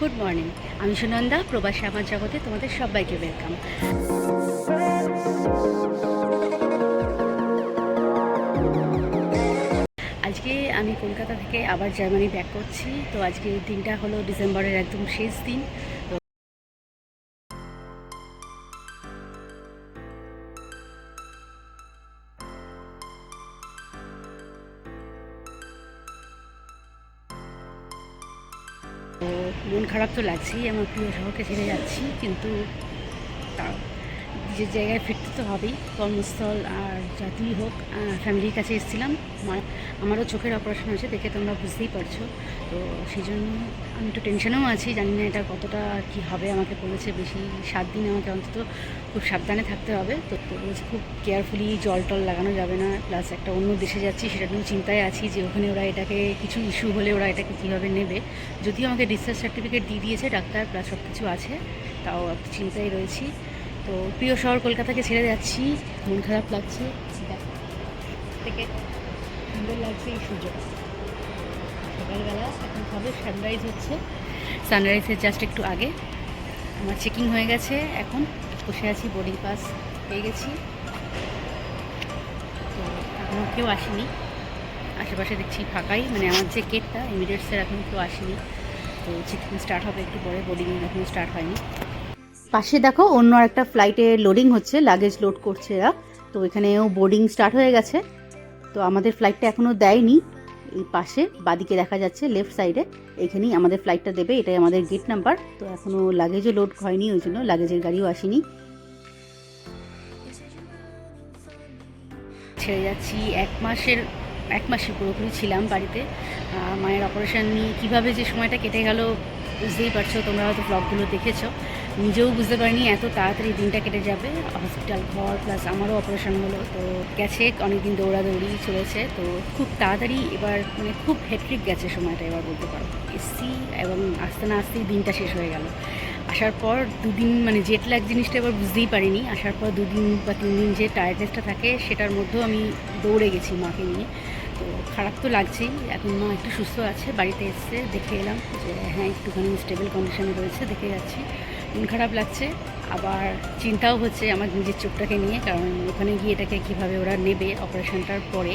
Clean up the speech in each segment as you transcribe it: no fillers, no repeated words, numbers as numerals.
Good morning. আমি সুনন্দা, প্রবাসী আমার জগতে তোমাদের সবাইকে ওয়েলকাম। আজকে আমি কলকাতা থেকে আবার জার্মানি ব্যাক করছি। তো আজকে দিনটা হলো ডিসেম্বরের একদম শেষ দিন। তো মন খারাপ তো লাগছেই, আমার প্রিয় শহরকে ছেড়ে যাচ্ছি, কিন্তু তাও যে জায়গায় ফিরতে তো হবেই, কর্মস্থল আর যাতেই হোক। ফ্যামিলির কাছে এসেছিলাম, আমারও চোখের অপারেশন হয়েছে, দেখে তোমরা বুঝতেই পারছো। তো সেই জন্য আমি একটু টেনশনেও আছি, জানি না এটা কতটা কী হবে। আমাকে বলেছে বেশি 7 দিন আমাকে অন্তত খুব সাবধানে থাকতে হবে। তো বলেছে খুব কেয়ারফুলি, জল টল লাগানো যাবে না, প্লাস একটা অন্য দেশে যাচ্ছি, সেটা নিয়েও চিন্তায় আছি যে ওখানে ওরা এটাকে কিছু ইস্যু হলে ওরা এটাকে কীভাবে নেবে। যদিও আমাকে ডিসচার্জ সার্টিফিকেট দিয়ে দিয়েছে ডাক্তার, প্লাস সব কিছু আছে, তাও একটু চিন্তায় রয়েছি। তো প্রিয় শহর কলকাতাকে ছেড়ে যাচ্ছি, মন খারাপ লাগছে। থেকে সুন্দর লাগছে এই সূর্য, সকালবেলা এখন হবে সানরাইজ হচ্ছে, সানরাইজের জাস্ট একটু আগে আমার চেকিং হয়ে গেছে। এখন বসে আছি, বোর্ডিং পাস পেয়ে গেছি। তো এখনও কেউ আসেনি, আশেপাশে দেখছি ফাঁকাই, মানে আমার যে গেটটা এমিরেটসের, এখন কেউ আসেনি। তো চেকিং স্টার্ট হবে একটু পরে, বোর্ডিং এখনও স্টার্ট হয়নি। পাশে দেখো অন্য একটা ফ্লাইটে লোডিং হচ্ছে, লাগেজ লোড করছে এরা। তো এখানেও বোর্ডিং স্টার্ট হয়ে গেছে। তো আমাদের ফ্লাইটটা এখনও দেয়নি। এই পাশে বাদিকে দেখা যাচ্ছে লেফট সাইডে, এখানেই আমাদের ফ্লাইটটা দেবে, এটাই আমাদের গেট নাম্বার। তো এখনও লাগেজও লোড হয়নি, ওই জন্য লাগেজের গাড়িও আসেনি। ছেড়ে যাচ্ছি। এক মাসের পুরোপুরি ছিলাম বাড়িতে। মায়ের অপারেশন নিয়ে কীভাবে যে সময়টা কেটে গেল বুঝতেই পারছো, তোমরা হয়তো ব্লগগুলো দেখেছো। নিজেও বুঝতে পারিনি এত তাড়াতাড়ি দিনটা কেটে যাবে। হসপিটাল ঘর প্লাস আমারও অপারেশন হলো, তো গেছে অনেকদিন দৌড়াদৌড়ি চলেছে। তো খুব তাড়াতাড়ি এবার, মানে খুব হেক্টিক গেছে সময়টা এবার বলতে পারো। এসছি এবং আসতে না আসতেই দিনটা শেষ হয়ে গেল। আসার পর 2 দিন, মানে জেট ল্যাগ জিনিসটা এবার বুঝতেই পারিনি। আসার পর 2 দিন বা 3 দিন যে টায়ার্ডনেসটা থাকে, সেটার মধ্যেও আমি দৌড়ে গেছি মাকে নিয়ে। তো খারাপ তো লাগছেই। এখন মা একটু সুস্থ আছে, বাড়িতে এসছে, দেখে এলাম যে হ্যাঁ একটুখানি স্টেবল কন্ডিশনে রয়েছে, দেখে যাচ্ছি। মন খারাপ লাগছে, আবার চিন্তাও হচ্ছে আমার নিজের চোখটাকে নিয়ে, কারণ ওখানে গিয়ে এটাকে কীভাবে ওরা নেবে। অপারেশনটার পরে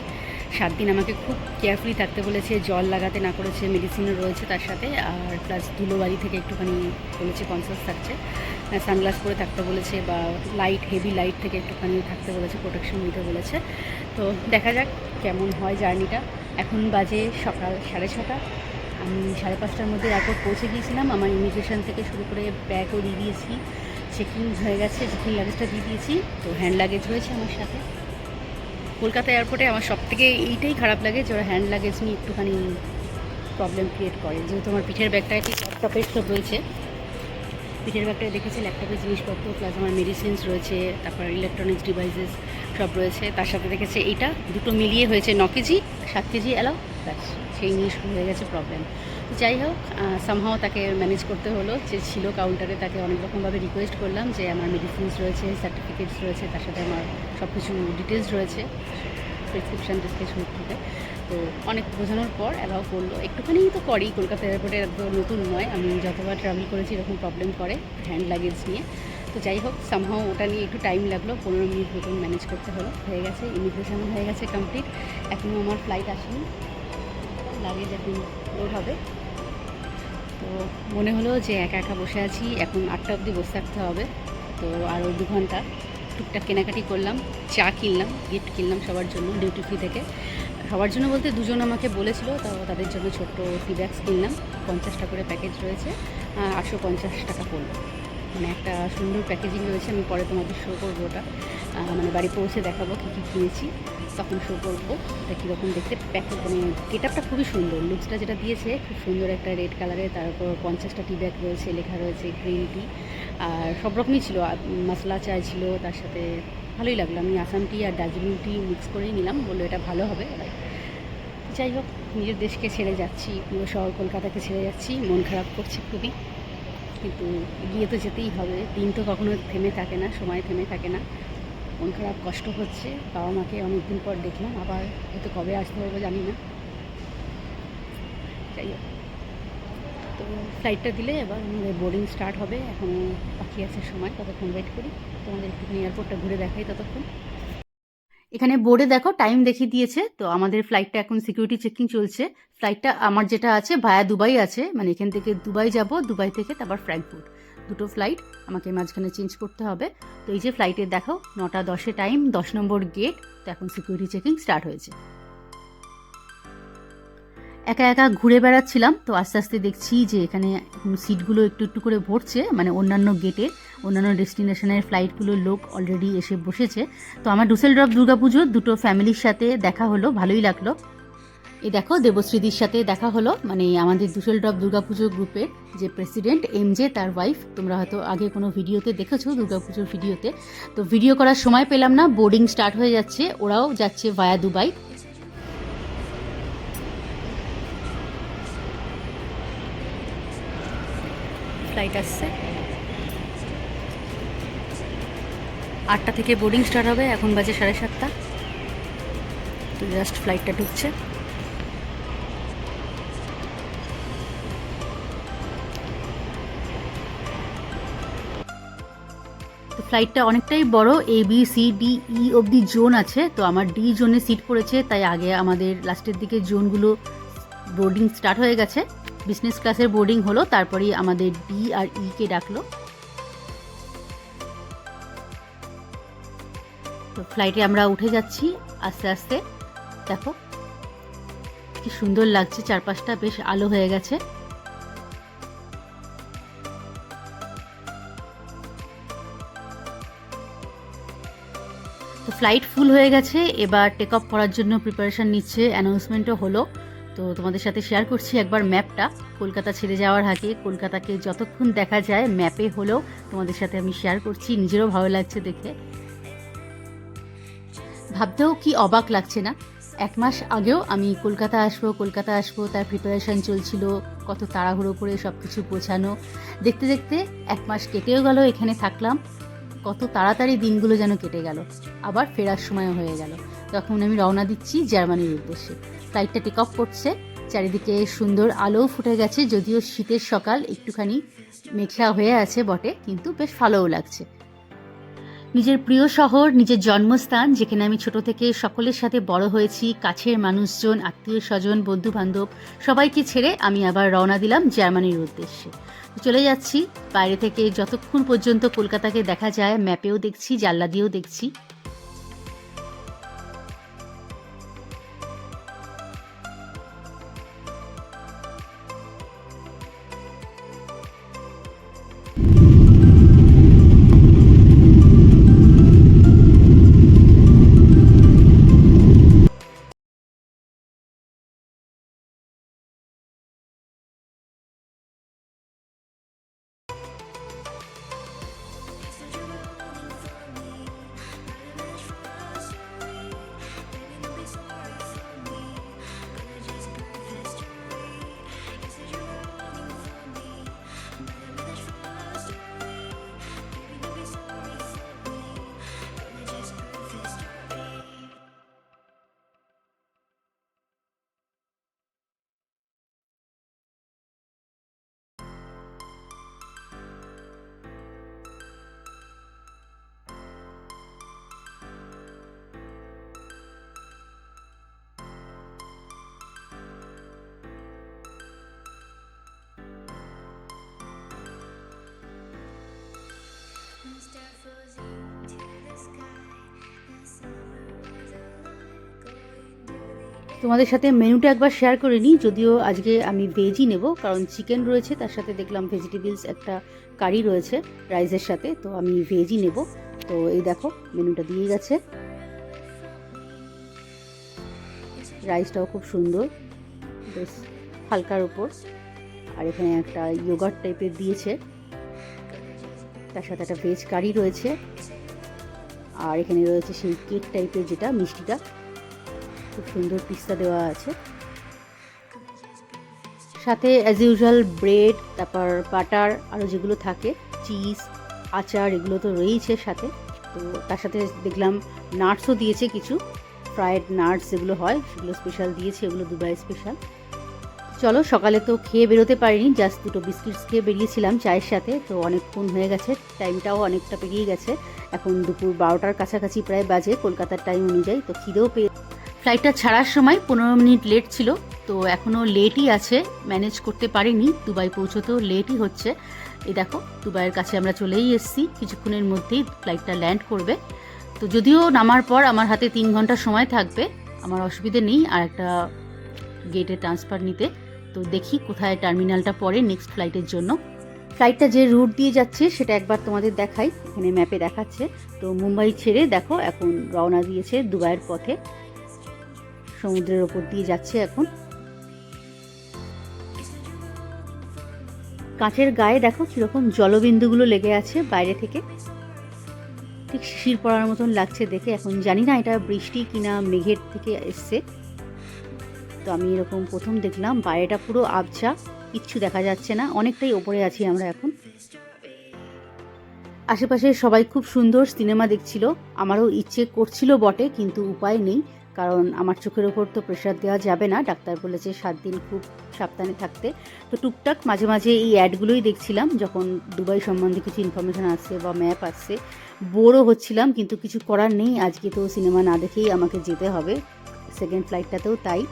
7 দিন আমাকে খুব কেয়ারফুলি থাকতে বলেছে, জল লাগাতে না করেছে, মেডিসিনও রয়েছে তার সাথে, আর প্লাস ধুলোবাড়ি থেকে একটুখানি বলেছে কনসিয়াস থাকছে, সানগ্লাস পরে থাকতে বলেছে, বা হেভি লাইট থেকে একটুখানি থাকতে বলেছে, প্রোটেকশন নিতে বলেছে। তো দেখা যাক কেমন হয় জার্নিটা। এখন বাজে সকাল 6:30। আমি 5:30টার মধ্যে এয়ারপোর্ট পৌঁছে গিয়েছিলাম। আমার ইমিগ্রেশন থেকে শুরু করে ব্যাগও দিয়ে দিয়েছি, চেকিং হয়ে গেছে, চেকিং লাগেজটা দিয়ে দিয়েছি। তো হ্যান্ড লাগেজ রয়েছে আমার সাথে। কলকাতা এয়ারপোর্টে আমার সবথেকে এইটাই খারাপ লাগে যে ওরা হ্যান্ড লাগেজ নিয়ে একটুখানি প্রবলেম ক্রিয়েট করে। যেহেতু আমার পিঠের ব্যাগটায় ঠিক ল্যাপটপের সব রয়েছে, পিঠের ব্যাগটায় দেখেছি ল্যাপটপের জিনিসপত্র প্লাস আমার মেডিসিনস রয়েছে, তারপর ইলেকট্রনিক্স ডিভাইসেস সব রয়েছে। তার সাথে দেখেছে এইটা, দুটো মিলিয়ে হয়েছে 9 কেজি, 7 কেজি অ্যালাউ, ব্যাস সেই নিয়ে শুরু হয়ে গেছে প্রবলেম। যাই হোক, সামহাও তাকে ম্যানেজ করতে হলো। যে ছিল কাউন্টারে, তাকে অনেক রকমভাবে রিকোয়েস্ট করলাম যে আমার মেডিসিনস রয়েছে, সার্টিফিকেটস রয়েছে, তার সাথে আমার সব কিছু ডিটেলস রয়েছে, প্রেসক্রিপশান থেকে শুরু থেকে। তো অনেক বোঝানোর পর অ্যালাউ করলো। একটুখানি তো করেই, কলকাতা এয়ারপোর্টে এত নতুন নয়, আমি যতবার ট্রাভেল করেছি এরকম প্রবলেম করে হ্যান্ড লাগেজ নিয়ে। তো যাই হোক, সামহাও ওটা নিয়ে একটু টাইম লাগলো, 15 মিনিট মতন ম্যানেজ করতে হলো। হয়ে গেছে, ইমিগ্রেশন হয়ে গেছে কমপ্লিট। এখনও আমার ফ্লাইট আসেনি, লাগেজ এখন লোড হবে। তো মনে হলো যে একা একা বসে আছি, এখন 8টা অবধি বসে থাকতে হবে। তো আরও 2 ঘন্টা টুকটাক কেনাকাটি করলাম, চা কিনলাম, গিফট কিনলাম সবার জন্য ডিউটি ফ্রি থেকে। সবার জন্য বলতে 2জন আমাকে বলেছিল, তাদের জন্য ছোট্ট টি ব্যাগস কিনলাম। 50টা করে প্যাকেজ রয়েছে, 850 টাকা পড়লো। মানে একটা সুন্দর প্যাকেজিং রয়েছে, আমি পরে তোমাদের শো করবো ওটা, মানে বাড়ি পৌঁছে দেখাবো কী কী কিনেছি, তখন শো করবো এটা কীরকম দেখতে। মানে গেট আপটা খুবই সুন্দর, লুকসটা যেটা দিয়েছে খুব সুন্দর, একটা রেড কালারের, তারপর 50টা টি ব্যাগ রয়েছে, লেখা রয়েছে গ্রিন টি, আর সব রকমই ছিল, মশলা চায় ছিল তার সাথে। ভালোই লাগলো। আমি আসাম টি আর দার্জিলিং টি মিক্স করেই নিলাম, বললো এটা ভালো হবে। যাই হোক, নিজের দেশকে ছেড়ে যাচ্ছি, প্রিয় শহর কলকাতাকে ছেড়ে যাচ্ছি, মন খারাপ করছে খুবই, কিন্তু গিয়ে তো যেতেই হবে। দিন তো কখনো থেমে থাকে না, সময় থেমে থাকে না। মন খারাপ, কষ্ট হচ্ছে। বাবা মাকে অনেকদিন পর দেখলাম, আবার হয়তো কবে আসতে পারবো জানি না। যাই হোক, তো তো ফ্লাইটটা দিলে এবার আমাদের বোর্ডিং স্টার্ট হবে, এখনও বাকি আছে সময়, ততক্ষণ ওয়েট করি। তোমাদের একটুখানি এয়ারপোর্টটা ঘুরে দেখাই ততক্ষণ। এখানে বোর্ডে দেখো টাইম দেখিয়ে দিয়েছে, তো আমাদের ফ্লাইটটা এখন সিকিউরিটি চেকিং চলছে। ফ্লাইটটা আমার যেটা আছে ভায়া দুবাই আছে, মানে এখান থেকে দুবাই যাব, দুবাই থেকে তারপর ফ্র্যাঙ্কফুর্ট, দুটো ফ্লাইট আমাকে মাঝখানে চেঞ্জ করতে হবে। তো এই যে ফ্লাইটে দেখো 9:10 টাইম, 10 নম্বর গেট। তো এখন সিকিউরিটি চেকিং স্টার্ট হয়েছে। একা একা ঘুরে বেড়াচ্ছিলাম, তো আস্তে আস্তে দেখছি যে এখানে সিটগুলো একটু একটু করে ভরছে, মানে অন্যান্য গেটে অন্যান্য ডেস্টিনেশনের ফ্লাইটগুলোর লোক অলরেডি এসে বসেছে। তো আমার ডুসেলডর্ফ দুর্গাপুজো দুটো ফ্যামিলির সাথে দেখা হলো, ভালোই লাগলো। এই দেখো দেবশ্রীদির সাথে দেখা হলো, মানে আমাদের ডুসেলডর্ফ দুর্গাপুজো গ্রুপের যে প্রেসিডেন্ট এমজে, তার ওয়াইফ। তোমরা হয়তো আগে কোনো ভিডিওতে দেখেছো, দুর্গাপুজোর ভিডিওতে। তো ভিডিও করার সময় পেলাম না, বোর্ডিং স্টার্ট হয়ে যাচ্ছে, ওরাও যাচ্ছে ভায়া দুবাই। ফ্লাইট আসছে 8টা থেকে বোর্ডিং স্টার্ট হবে, এখন বাজে 7:30। তো জাস্ট ফ্লাইটটা ঢুকছে। তো ফ্লাইটটা অনেকটাই বড়, ABCDE অবধি জোন আছে। তো আমার ডি জোনে সিট পড়েছে, তাই আগে আমাদের লাস্টের দিকে জোনগুলো বোর্ডিং স্টার্ট হয়ে গেছে। বিজনেস ক্লাসের বোর্ডিং হলো, তারপরেই আমাদের ডি আর ই কে ডাকলো। তো ফ্লাইটে আমরা উঠে যাচ্ছি আস্তে আস্তে। দেখো কি সুন্দর লাগছে, চারপাশটা বেশ আলো হয়ে গেছে। তো ফ্লাইট ফুল হয়ে গেছে, এবার টেক অফ করার জন্য প্রিপারেশন নিচ্ছে, অ্যানাউন্সমেন্টও হলো। তো তোমাদের সাথে শেয়ার করছি একবার ম্যাপটা। কলকাতা ছেড়ে যাওয়ার আগে কলকাতাকে যতক্ষণ দেখা যায় ম্যাপে হলেও তোমাদের সাথে আমি শেয়ার করছি, নিজেরও ভালো লাগছে দেখে। ভাবতেও কি অবাক লাগছে না, 1 মাস আগেও আমি কলকাতা আসবো তার প্রিপারেশন চলছিল, কত তাড়াহুড়ো করে সব কিছু গোছানো। দেখতে দেখতে 1 মাস কেটেও গেল, এখানে থাকলাম, কত তাড়াতাড়ি দিনগুলো যেন কেটে গেল, আবার ফেরার সময়ও হয়ে গেল। তখন আমি রওনা দিচ্ছি জার্মানির উদ্দেশ্যে। ফ্লাইটটা টেক অফ করছে, চারিদিকে সুন্দর আলোও ফুটে গেছে, যদিও শীতের সকাল, একটুখানি মেঘলা হয়ে আছে বটে, কিন্তু বেশ ভালোও লাগছে। নিজের প্রিয় শহর, নিজের জন্মস্থান, যেখানে আমি ছোট থেকে সকলের সাথে বড় হয়েছি, কাছের মানুষজন, আত্মীয় স্বজন, বন্ধু বান্ধব সবাইকে ছেড়ে আমি আবার রওনা দিলাম জার্মানির উদ্দেশ্যে। চলে যাচ্ছি বাইরে থেকে, যতক্ষণ পর্যন্ত কলকাতাকে দেখা যায় ম্যাপেও দেখছি, জানলা দিয়েও দেখছি। তোমাদের সাথে মেনুটা একবার শেয়ার করে নিই, যদিও আজকে আমি ভেজই নেব, কারণ চিকেন রয়েছে, তার সাথে দেখলাম ভেজিটেবলস একটা কারি রয়েছে রাইসের সাথে, তো আমি ভেজই নেব। তো এই দেখো মেনুটা দিয়ে গেছে, রাইসটাও খুব সুন্দর, বেশ হালকার উপর, আর এখানে একটা ইয়োগার্ট টাইপের দিয়েছে, তার সাথে একটা ভেজ কারি রয়েছে, আর এখানে রয়েছে সেই কেক টাইপের যেটা মিষ্টিটা, খুব সুন্দর পিস্তা দেওয়া আছে, সাথে অ্যাজ ইউজুয়াল ব্রেড, তারপর বাটার, আরও যেগুলো থাকে চিজ, আচার, এগুলো তো রয়েইছে সাথে। তো তার সাথে দেখলাম নাটসও দিয়েছে কিছু, ফ্রায়েড নাটস যেগুলো হয় সেগুলো স্পেশাল দিয়েছে, এগুলো দুবাই স্পেশাল। চলো, সকালে তো খেয়ে বেরোতে পারিনি, জাস্ট দুটো বিস্কিটস খেয়ে বেরিয়েছিলাম চায়ের সাথে। তো অনেকক্ষণ হয়ে গেছে, টাইমটাও অনেকটা পেরিয়ে গেছে, এখন দুপুর 12টার কাছাকাছি প্রায় বাজে কলকাতার টাইম অনুযায়ী। তো খিদেও পেয়ে, ফ্লাইটটা ছাড়ার সময় 15 মিনিট লেট ছিল, তো এখনও লেটই আছে, ম্যানেজ করতে পারিনি, দুবাই পৌঁছতেও লেটই হচ্ছে। এই দেখো, দুবাইয়ের কাছে আমরা চলেই এসেছি, কিছুক্ষণের মধ্যেই ফ্লাইটটা ল্যান্ড করবে। তো যদিও নামার পর আমার হাতে 3 ঘন্টা সময় থাকবে, আমার অসুবিধে নেই আর একটা গেটে ট্রান্সফার নিতে। তো দেখি কোথায় টার্মিনালটা পড়ে নেক্সট ফ্লাইটের জন্য। ফ্লাইটটা যে রুট দিয়ে যাচ্ছে সেটা একবার তোমাদের দেখাই, এখানে ম্যাপে দেখাচ্ছে। তো মুম্বাই ছেড়ে দেখো এখন রওনা দিয়েছে দুবাইয়ের পথে, সমুদ্রের ওপর দিয়ে যাচ্ছে এখন। কাঁচের গায়ে দেখো কীরকম জলবিন্দুগুলো লেগে আছে বাইরে থেকে, ঠিক শিশির পড়ার মতন লাগছে দেখে। এখন জানি না এটা বৃষ্টি কিনা মেঘের থেকে এসছে, তো আমি এরকম প্রথম দেখলাম। বাইরেটা পুরো আবছা, কিচ্ছু দেখা যাচ্ছে না, অনেকটাই ওপরে আছি আমরা এখন। আশেপাশে সবাই খুব সুন্দর সিনেমা দেখছিল, আমারও ইচ্ছে করছিল বটে, কিন্তু উপায় নেই, কারণ আমার চোখের ওপর তো প্রেশার দেওয়া যাবে না, ডাক্তার বলেছে 7 দিন খুব সাবধানে থাকতে। তো টুকটাক মাঝে মাঝে এই অ্যাডগুলোই দেখছিলাম, যখন দুবাই সম্বন্ধে কিছু ইনফরমেশান আসছে বা ম্যাপ আসছে। বোরও হচ্ছিলাম, কিন্তু কিছু করার নেই, আজকে তো সিনেমা না দেখেই আমাকে যেতে হবে, সেকেন্ড ফ্লাইটটাতেও তাই।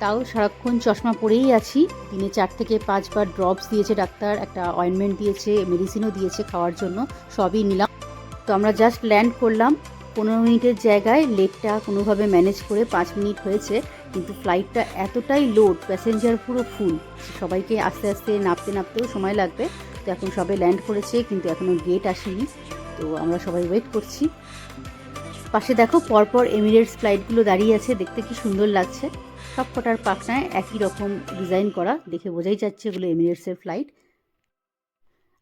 তাও সারাক্ষণ চশমা পরেই আছি, দিনে 4 থেকে 5 বার ড্রপস দিয়েছে ডাক্তার, একটা অয়েনমেন্ট দিয়েছে, মেডিসিনও দিয়েছে খাওয়ার জন্য, সবই নিলাম। তো আমরা জাস্ট ল্যান্ড করলাম, 15 মিনিটের জায়গায় লেটটা কোনোভাবে ম্যানেজ করে 5 মিনিট হয়েছে, কিন্তু ফ্লাইটটা এতটাই লোড, প্যাসেঞ্জার পুরো ফুল, সবাইকে আস্তে আস্তে নামতেও সময় লাগবে। তো এখন সবাই ল্যান্ড করেছে, কিন্তু এখনও গেট আসেনি, তো আমরা সবাই ওয়েট করছি। পাশে দেখো পরপর এমিরেটস ফ্লাইটগুলো দাঁড়িয়ে আছে, দেখতে কি সুন্দর লাগছে, সব কটার পাখনায় একই রকম ডিজাইন করা, দেখে বোঝাই যাচ্ছে এগুলো এমিরেটসের ফ্লাইট।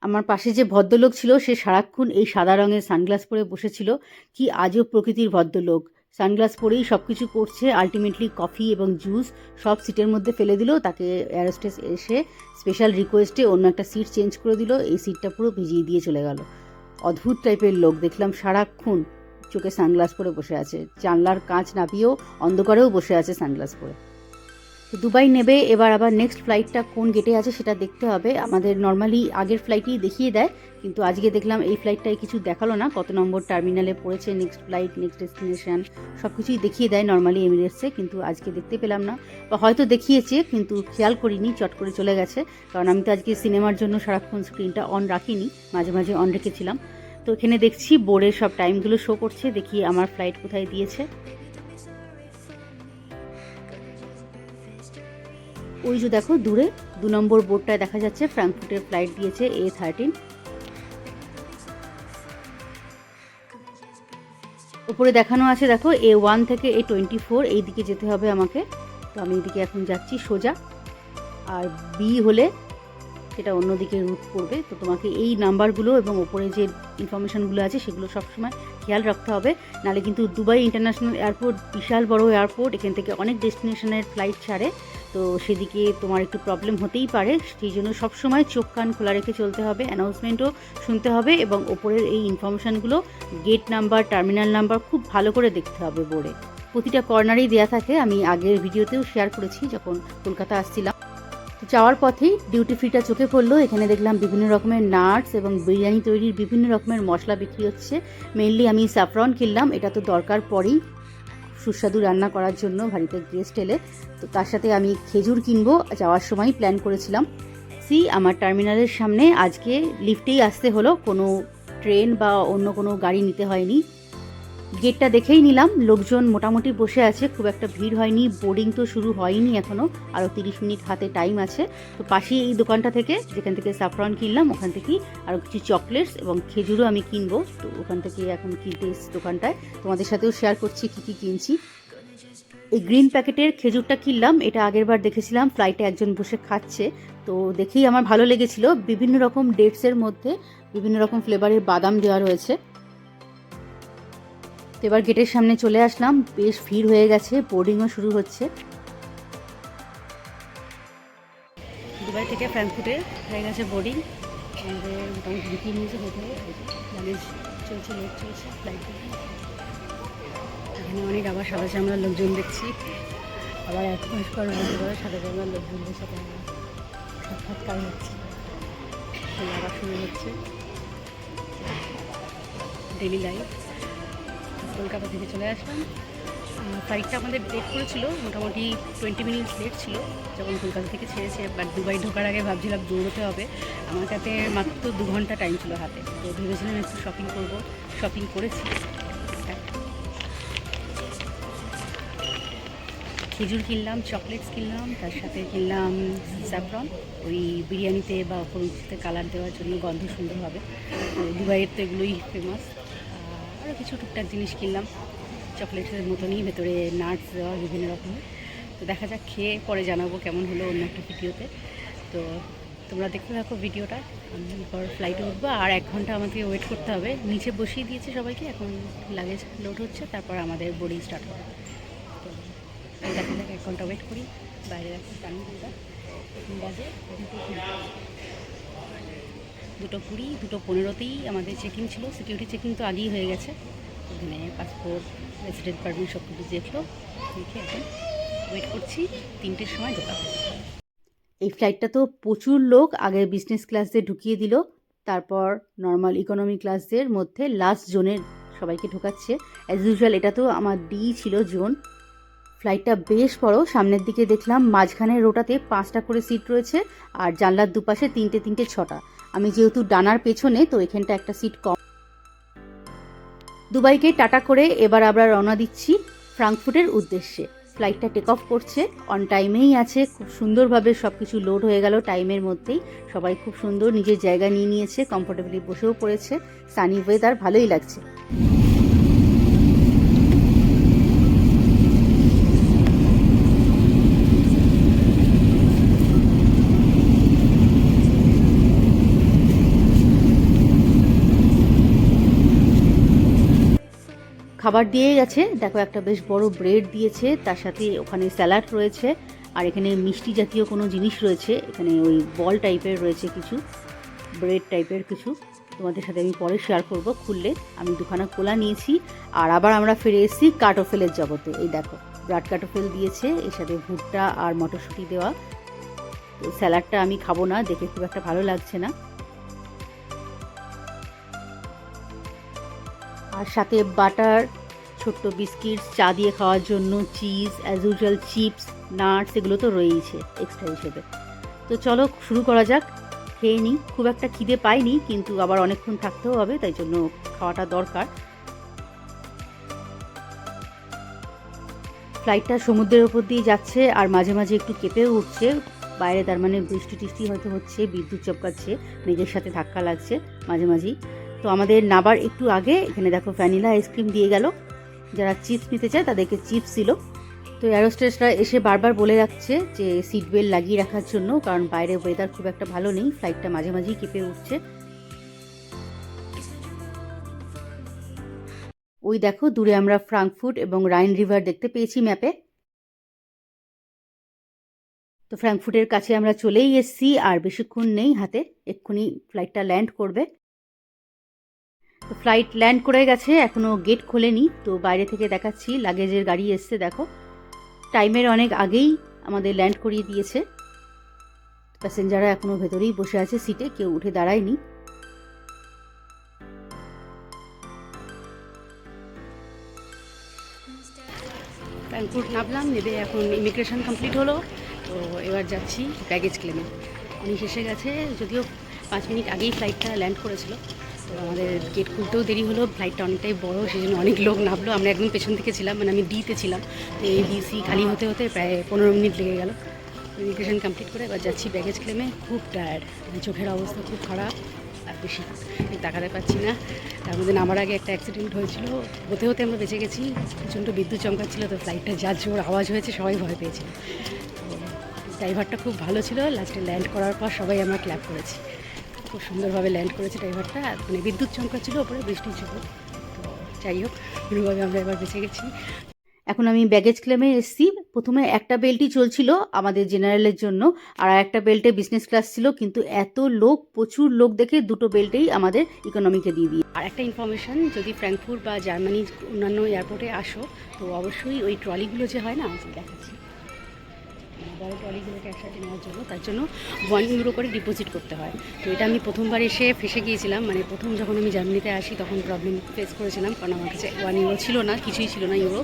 আমার পাশে যে ভদ্রলোক ছিল সে সারাক্ষণ এই সাদা রঙের সানগ্লাস পরে বসেছিল, কি আজব প্রকৃতির ভদ্রলোক, সানগ্লাস পরেই সব কিছু করছে। আলটিমেটলি কফি এবং জুস সব সিটের মধ্যে ফেলে দিল, তাকে এয়ারহোস্টেস এসে স্পেশাল রিকোয়েস্টে অন্য একটা সিট চেঞ্জ করে দিল, এই সিটটা পুরো ভিজিয়ে দিয়ে চলে গেল। অদ্ভুত টাইপের লোক দেখলাম, সারাক্ষণ চোখে সানগ্লাস পরে বসে আছে, জানলার কাঁচ নাবিয়েও অন্ধকারেও বসে আছে সানগ্লাস পরে। তো দুবাই নেবে, এবার আবার নেক্সট ফ্লাইটটা কোন গেটে আছে সেটা দেখতে হবে। আমাদের নর্মালি আগের ফ্লাইটই দেখিয়ে দেয়, কিন্তু আজকে দেখলাম এই ফ্লাইটটাই কিছু দেখালো না, কত নম্বর টার্মিনালে পড়েছে, নেক্সট ফ্লাইট, নেক্সট ডেস্টিনেশন সব কিছুই দেখিয়ে দেয় নর্মালি এমিরেটসে, কিন্তু আজকে দেখতে পেলাম না, বা হয়তো দেখিয়েছে কিন্তু খেয়াল করিনি, চট করে চলে গেছে, কারণ আমি তো আজকে সিনেমার জন্য সারাক্ষণ স্ক্রিনটা অন রাখিনি, মাঝে মাঝে অন রেখেছিলাম। তো এখানে দেখছি বোর্ডের সব টাইমগুলো শো করছে, দেখি আমার ফ্লাইট কোথায় দিয়েছে। ওই যে দেখো দূরে 2 নম্বর বোর্ডটায় দেখা যাচ্ছে ফ্র্যাঙ্কফুর্টের ফ্লাইট দিয়েছে A13। ওপরে দেখানো আছে দেখো A1 থেকে A24, এই দিকে যেতে হবে আমাকে। তো আমি এইদিকে এখন যাচ্ছি সোজা, আর বি হলে সেটা অন্যদিকে রুট করবে। তো তোমাকে এই নাম্বারগুলো এবং ওপরে যে ইনফরমেশানগুলো আছে সেগুলো সবসময় খেয়াল রাখতে হবে, নাহলে কিন্তু দুবাই ইন্টারন্যাশনাল এয়ারপোর্ট বিশাল বড় এয়ারপোর্ট, এখান থেকে অনেক ডেস্টিনেশনের ফ্লাইট ছাড়ে, তো সেদিকে তোমার একটু প্রবলেম হতেই পারে, সেই জন্য সবসময় চোখ কান খোলা রেখে চলতে হবে, অ্যানাউন্সমেন্টও শুনতে হবে, এবং ওপরের এই ইনফরমেশানগুলো, গেট নাম্বার, টার্মিনাল নাম্বার খুব ভালো করে দেখতে হবে বোর্ডে, প্রতিটা কর্নারেই দেওয়া থাকে, আমি আগের ভিডিওতেও শেয়ার করেছি যখন কলকাতা আসছিলাম। যাওয়ার পথেই ডিউটি ফ্রিটা চোখে পড়লো, এখানে দেখলাম বিভিন্ন রকমের নাটস এবং বিরিয়ানি তৈরির বিভিন্ন রকমের মশলা বিক্রি হচ্ছে। মেনলি আমি স্যাফরন কিনলাম, এটা তো দরকার পড়েই সুস্বাদু রান্না করার জন্য বাড়িতে গেস্ট এলে। তো তার সাথে আমি খেজুর কিনবো, যাওয়ার সময় প্ল্যান করেছিলাম। আমার টার্মিনালের সামনে আজকে লিফটেই আসতে হলো, কোনো ট্রেন বা অন্য কোনো গাড়ি নিতে হয়নি। গেটটা দেখেই নিলাম, লোকজন মোটামুটি বসে আছে, খুব একটা ভিড় হয়নি, বোর্ডিং তো শুরু হয়নি এখনও, আরও 30 মিনিট হাতে টাইম আছে। তো পাশেই এই দোকানটা থেকে, যেখান থেকে স্যাফরন কিনলাম, ওখান থেকেই আরও কিছু চকলেটস এবং খেজুরও আমি কিনবো, তো ওখান থেকে এখন কিনতে এসেছি দোকানটায়, তোমাদের সাথেও শেয়ার করছি কী কী কিনছি। এই গ্রিন প্যাকেটের খেজুরটা কিনলাম, এটা আগের বার দেখেছিলাম ফ্লাইটে একজন বসে খাচ্ছে, তো দেখেই আমার ভালো লেগেছিল, বিভিন্ন রকম ডেটসের মধ্যে বিভিন্ন রকম ফ্লেভারের বাদাম দেওয়া রয়েছে। তো এবার গেটের সামনে চলে আসলাম, বেশ ভিড় হয়ে গেছে, বোর্ডিংও শুরু হচ্ছে। দুবাই থেকে ফ্র্যাঙ্কফুর্টে হয়ে গেছে বোর্ডিং, আমাদের মোটামুটি ঢুকিয়ে নিয়েছে ভেতরে, লাগেজ চলছে, লেট চলছে, ফ্লাইট এখানে অনেক আবার সাদা চামড়ার লোকজন দেখছি, আবার 1 মাস পর বলতে পারো সাদা চামড়ার লোকজনদের সাথে আমার সাক্ষাৎকার হচ্ছে। আবার শুরু হচ্ছে ডেলি লাইফ। কলকাতা থেকে চলে আসলাম। ফ্লাইটটা আমাদের লেট করেছিল, মোটামুটি 20 মিনিটস লেট ছিল যখন কলকাতা থেকে ছেড়েছে। বাট দুবাই ঢোকার আগে ভাবছিলাম দৌড়তে হবে, আমার কাছে মাত্র 2 ঘন্টা টাইম ছিল হাতে। তো ভেবেছিলাম একটু শপিং করবো, শপিং করেছি। খেজুর কিনলাম, চকলেটস কিনলাম, তার সাথে কিনলাম স্যাফরন, ওই বিরিয়ানিতে বা হলুদতে কালার দেওয়ার জন্য গন্ধ সুন্দর হবে। তো দুবাইয়ের তো এগুলোই ফেমাস। আরও কিছু টুকটাক জিনিস কিনলাম চকলেটের মতনই, ভেতরে নাটস দেওয়া বিভিন্ন রকমের। তো দেখা যাক, খেয়ে পরে জানাবো কেমন হলো অন্য একটা ভিডিওতে। তো তোমরা দেখতে থাকো ভিডিওটা। আমি পর ফ্লাইটে উঠবো, আর 1 ঘন্টা আমাকে ওয়েট করতে হবে। নিচে বসিয়ে দিয়েছে সবাইকে, এখন লাগেজ লোড হচ্ছে, তারপর আমাদের বোর্ডিং স্টার্ট হবে। তো দেখা যাক, 1 ঘন্টা ওয়েট করি। বাইরে রাখছি টাইম বাজে 2:20, 2:15তেই আমাদের চেকিং ছিল। সিকিউরিটি চেকিং তো আগেই হয়ে গেছে, ওখানে পাসপোর্ট, রেসিডেন্ট পারমিট সব কিছু দেখলো, দেখে এখন ওয়েট করছি 3টের সময় ঢোকা। এই ফ্লাইটটা তো প্রচুর লোক আগে বিজনেস ক্লাসদের ঢুকিয়ে দিল, তারপর নর্মাল ইকোনমি ক্লাসদের মধ্যে লাস্ট জোনের সবাইকে ঢোকাচ্ছে। অ্যাজ ইউজুয়াল এটা তো আমার ডি ছিল জোন। ফ্লাইটটা বেশ বড়, সামনের দিকে দেখলাম মাঝখানের রোটাতে 5টা করে সিট রয়েছে, আর জানলার দুপাশে 3টে 6টা। আমি যেহেতু ডানার পেছনে, তো এখানটা একটা সিট কম। দুবাইকে টাটা করে এবার আমরা রওনা দিচ্ছি ফ্রাঙ্কফুটের উদ্দেশ্যে। ফ্লাইটটা টেক অফ করছে, অন টাইমেই আছে, খুব সুন্দরভাবে সব কিছু লোড হয়ে গেল টাইমের মধ্যেই। সবাই খুব সুন্দর নিজের জায়গা নিয়ে নিয়েছে, কমফোর্টেবলি বসেও পড়েছে। সানি ওয়েদার, ভালোই লাগছে। খাবার দিয়ে গেছে, দেখো একটা বেশ বড় ব্রেড দিয়েছে, তার সাথে ওখানে স্যালাড রয়েছে, আর এখানে মিষ্টি জাতীয় কোনো জিনিস রয়েছে। এখানে ওই বল টাইপের রয়েছে কিছু, ব্রেড টাইপের কিছু, তোমাদের সাথে আমি পরে শেয়ার করব খুললে। আমি 2খানা কোলা নিয়েছি, আর আবার আমরা ফিরে এসেছি কাটোফেলের জগতে। এই দেখো ব্রাড কাটোফেল দিয়েছে, এর সাথে ভুট্টা আর মটরশুঁটি দেওয়া। তো স্যালাডটা আমি খাবো না, দেখে খুব একটা ভালো লাগছে না। আর সাথে বাটার, ছোট্ট বিস্কিট, চা দিয়ে খাওয়ার জন্য cheese, as usual chips, nuts, এগুলো তো রয়েইছে এক্সট্রা হিসেবে। তো চলো শুরু করা যাক, খেয়ে নিই। খুব একটা খিদে পাইনি, কিন্তু আবার অনেকক্ষণ থাকতেও হবে, তাই জন্য খাওয়াটা দরকার। ফ্লাইটটা সমুদ্রের ওপর দিয়ে যাচ্ছে, আর মাঝে মাঝে একটু কেঁপেও উঠছে। বাইরে তার মানে বৃষ্টি টিষ্টি হয়তো হচ্ছে, বিদ্যুৎ চমকাচ্ছে, মেঘের সাথে ধাক্কা লাগছে মাঝে মাঝেই। তো আমাদের নাবার একটু আগে এখানে দেখো ভ্যানিলা আইসক্রিম দিয়ে গেল, যারা চিপস নিতে চায় তাদেরকে চিপস ছিল। তো এরোস্টেসরা এসে বারবার বলে রাখছে যে সিট বেল্ট লাগিয়ে রাখার জন্য, কারণ বাইরে ওয়েদার খুব একটা ভালো নেই, ফ্লাইটটা মাঝে মাঝেই কেঁপে উঠছে। ওই দেখো দূরে আমরা ফ্রাঙ্কফুট এবং রাইন রিভার দেখতে পেয়েছি ম্যাপে। তো ফ্রাঙ্কফুটের কাছে আমরা চলেই এসেছি, আর বেশিক্ষণ নেই হাতে, এক্ষুনি ফ্লাইটটা ল্যান্ড করবে। তো ফ্লাইট ল্যান্ড করে গেছে, এখনও গেট খোলেনি। তো বাইরে থেকে দেখাচ্ছি লাগেজের গাড়ি এসছে, দেখো টাইমের অনেক আগেই আমাদের ল্যান্ড করিয়ে দিয়েছে। প্যাসেঞ্জাররা এখনও ভেতরেই বসে আছে সিটে, কেউ উঠে দাঁড়ায়নি। ফ্রাঙ্কফুট নামলাম, নেবে এখন ইমিগ্রেশন কমপ্লিট হলো। তো এবার যাচ্ছি ব্যাগেজ ক্লেমে। উনি এসে গেছে, যদিও 5 মিনিট আগেই ফ্লাইটটা ল্যান্ড করেছিল। তো আমাদের গেট খুলতেও দেরি হলো, ফ্লাইটটা অনেকটাই বড়, সেই জন্য অনেক লোক নামলো। আমরা একদম পেছন থেকে ছিলাম, মানে আমি ডিতে ছিলাম। তো এই ডিসি খালি হতে হতে প্রায় 15 মিনিট লেগে গেল। ইমিগ্রেশন কমপ্লিট করে এবার যাচ্ছি ব্যাগেজ ক্লেমে। খুব টায়ার্ড, চোখের অবস্থা খুব খারাপ, আর বেশি তাকাতে পারছি না। তার মধ্যে নামার আগে একটা অ্যাক্সিডেন্ট হয়েছিল, হতে হতে আমরা বেঁচে গেছি। প্রচণ্ড বিদ্যুৎ চমকাচ্ছিল, তো ফ্লাইটটা যা জোর আওয়াজ হয়েছে সবাই ভয় পেয়েছিল। ড্রাইভারটা খুব ভালো ছিল, লাস্টে ল্যান্ড করার পর সবাই আমরা ক্ল্যাপ করেছি। খুব সুন্দরভাবে ল্যান্ড করেছে ড্রাইভারটা, মানে বিদ্যুৎ চমকাচ্ছিল, ওপরে বৃষ্টি ছিল। তো যাই হোক, কোনোভাবে আমরা এবার বেঁচে গেছি। এখন আমি ব্যাগেজ ক্লেমে এসেছি। প্রথমে একটা বেল্টই চলছিল আমাদের জেনারেলের জন্য, আর একটা বেল্টে বিজনেস ক্লাস ছিল, কিন্তু এত লোক, প্রচুর লোক দেখে দুটো বেল্টেই আমাদের ইকোনমিকে দিয়ে দিই। আর একটা ইনফরমেশন, যদি ফ্র্যাঙ্কফুর্ট বা জার্মানির অন্যান্য এয়ারপোর্টে আসো তো অবশ্যই ওই ট্রলিগুলো যে হয় না, দেখাচ্ছি, বড় ট্রলিগুলোকে একসাথে নেওয়ার জন্য, তার জন্য 1 ইউরো করে ডিপোজিট করতে হয়। তো এটা আমি প্রথমবার এসে ফেসে গিয়েছিলাম, মানে প্রথম যখন আমি জার্মানিতে আসি তখন প্রবলেম ফেস করেছিলাম, কারণ আমার কাছে 1 ইউরো ছিল না, কিছুই ছিল না ইউরো।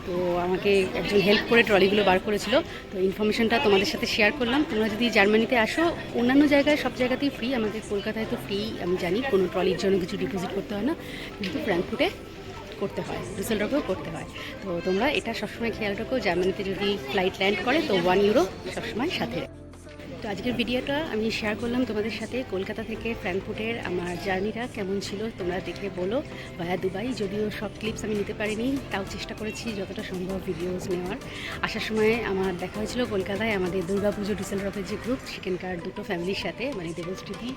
তো আমাকে একজন হেল্প করে ট্রলিগুলো বার করেছিল। তো ইনফরমেশনটা তোমাদের সাথে শেয়ার করলাম। তোমরা যদি জার্মানিতে আসো, অন্যান্য জায়গায় সব জায়গাতেই ফ্রি, আমাদের কলকাতায় তো ফ্রি, আমি জানি কোনো ট্রলির জন্য কিছু ডিপোজিট করতে হয় না, কিন্তু ফ্র্যাঙ্কফুর্টে করতে হয়, ডুসেলডর্ফেও করতে হয়। তো তোমরা এটা সবসময় খেয়াল রাখো, জার্মানিতে যদি ফ্লাইট ল্যান্ড করে তো 1 ইউরো সবসময় সাথে। তো আজকের ভিডিওটা আমি শেয়ার করলাম তোমাদের সাথে কলকাতা থেকে ফ্র্যাঙ্কফুর্টের আমার জার্নিটা কেমন ছিল তোমরা দেখে বলো। ভায়া দুবাই, যদিও সব ক্লিপস আমি নিতে পারিনি, তাও চেষ্টা করেছি যতটা সম্ভব ভিডিওস নেওয়ার। আসার সময় আমার দেখা হয়েছিল কলকাতায় আমাদের দুর্গাপুজো ডুসেলডর্ফের যে গ্রুপ, সেখানকার দুটো ফ্যামিলির সাথে, মানে দেবশ্রীতি,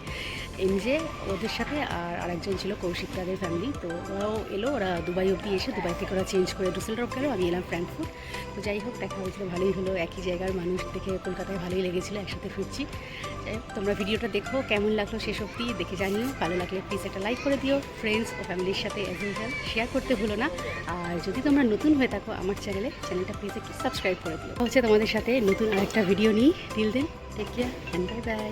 এমজে, ওদের সাথে, আর আরেকজন ছিল কৌশিক, তাদের ফ্যামিলি। তো ওরাও এলো, ওরা দুবাই অবধি এসে দুবাই থেকে ওরা চেঞ্জ করে ডুসেলডর্ফ গেলো, আমি এলাম ফ্র্যাঙ্কফুর্ট। তো যাই হোক, দেখা হয়েছিল, ভালোই হলো, একই জায়গার মানুষ দেখে কলকাতায় ভালোই লেগেছিলো, একসাথে ফিরছি। তোমরা ভিডিওটা দেখো, কেমন লাগলো শেষ অবধি দেখে জানিও। ভালো লাগলে প্লিজ একটা লাইক করে দিও, ফ্রেন্ডস ও ফ্যামিলির সাথে অ্যাজ ইউজুয়াল শেয়ার করতে ভুলো না। আর যদি তোমরা নতুন হয়ে থাকো আমার চ্যানেলটা প্লিজ একটু সাবস্ক্রাইব করে দিও। হচ্ছে তোমাদের সাথে নতুন আরেকটা ভিডিও নিই। Till then take care and bye by.